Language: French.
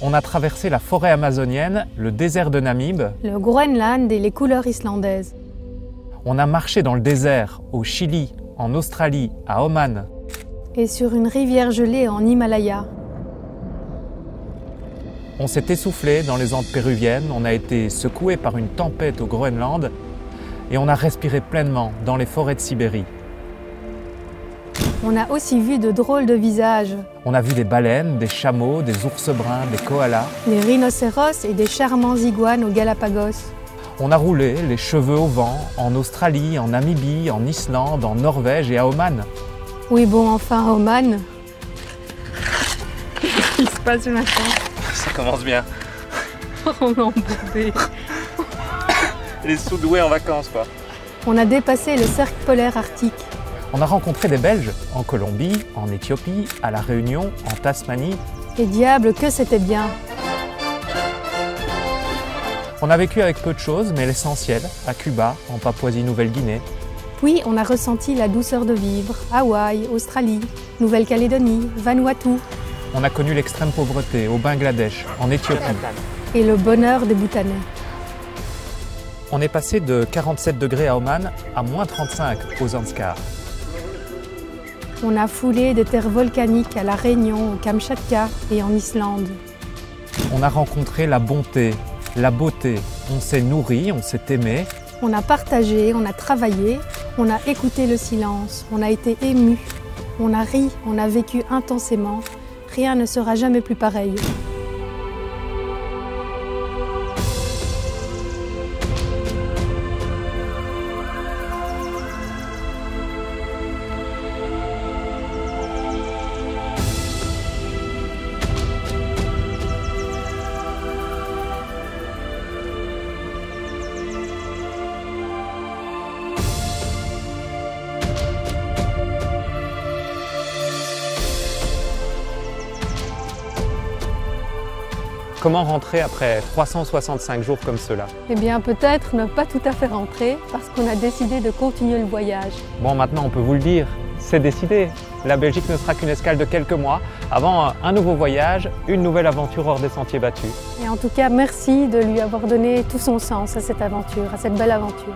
On a traversé la forêt amazonienne, le désert de Namib. Le Groenland et les couleurs islandaises. On a marché dans le désert, au Chili, en Australie, à Oman. Et sur une rivière gelée en Himalaya. On s'est essoufflé dans les Andes péruviennes, on a été secoué par une tempête au Groenland et on a respiré pleinement dans les forêts de Sibérie. On a aussi vu de drôles de visages. On a vu des baleines, des chameaux, des ours bruns, des koalas. Des rhinocéros et des charmants iguanes aux Galapagos. On a roulé les cheveux au vent en Australie, en Namibie, en Islande, en Norvège et à Oman. Oui bon, enfin Oman. Qu'est-ce qui se passe maintenant? Ça commence bien. On est embourbé. Les sous-doués en vacances quoi. On a dépassé le cercle polaire arctique. On a rencontré des Belges en Colombie, en Éthiopie, à La Réunion, en Tasmanie. Et diable que c'était bien. On a vécu avec peu de choses, mais l'essentiel, à Cuba, en Papouasie-Nouvelle-Guinée. Puis on a ressenti la douceur de vivre, Hawaï, Australie, Nouvelle-Calédonie, Vanuatu. On a connu l'extrême pauvreté au Bangladesh, en Éthiopie. Et le bonheur des Bhoutanais. On est passé de 47 degrés à Oman à moins 35 aux Zanskar. On a foulé des terres volcaniques à La Réunion, au Kamchatka et en Islande. On a rencontré la bonté, la beauté. On s'est nourri, on s'est aimé. On a partagé, on a travaillé, on a écouté le silence, on a été ému, on a ri, on a vécu intensément. Rien ne sera jamais plus pareil. Comment rentrer après 365 jours comme cela? Eh bien peut-être ne pas tout à fait rentrer parce qu'on a décidé de continuer le voyage. Bon, maintenant on peut vous le dire, c'est décidé. La Belgique ne sera qu'une escale de quelques mois avant un nouveau voyage, une nouvelle aventure hors des sentiers battus. Et en tout cas, merci de lui avoir donné tout son sens à cette aventure, à cette belle aventure.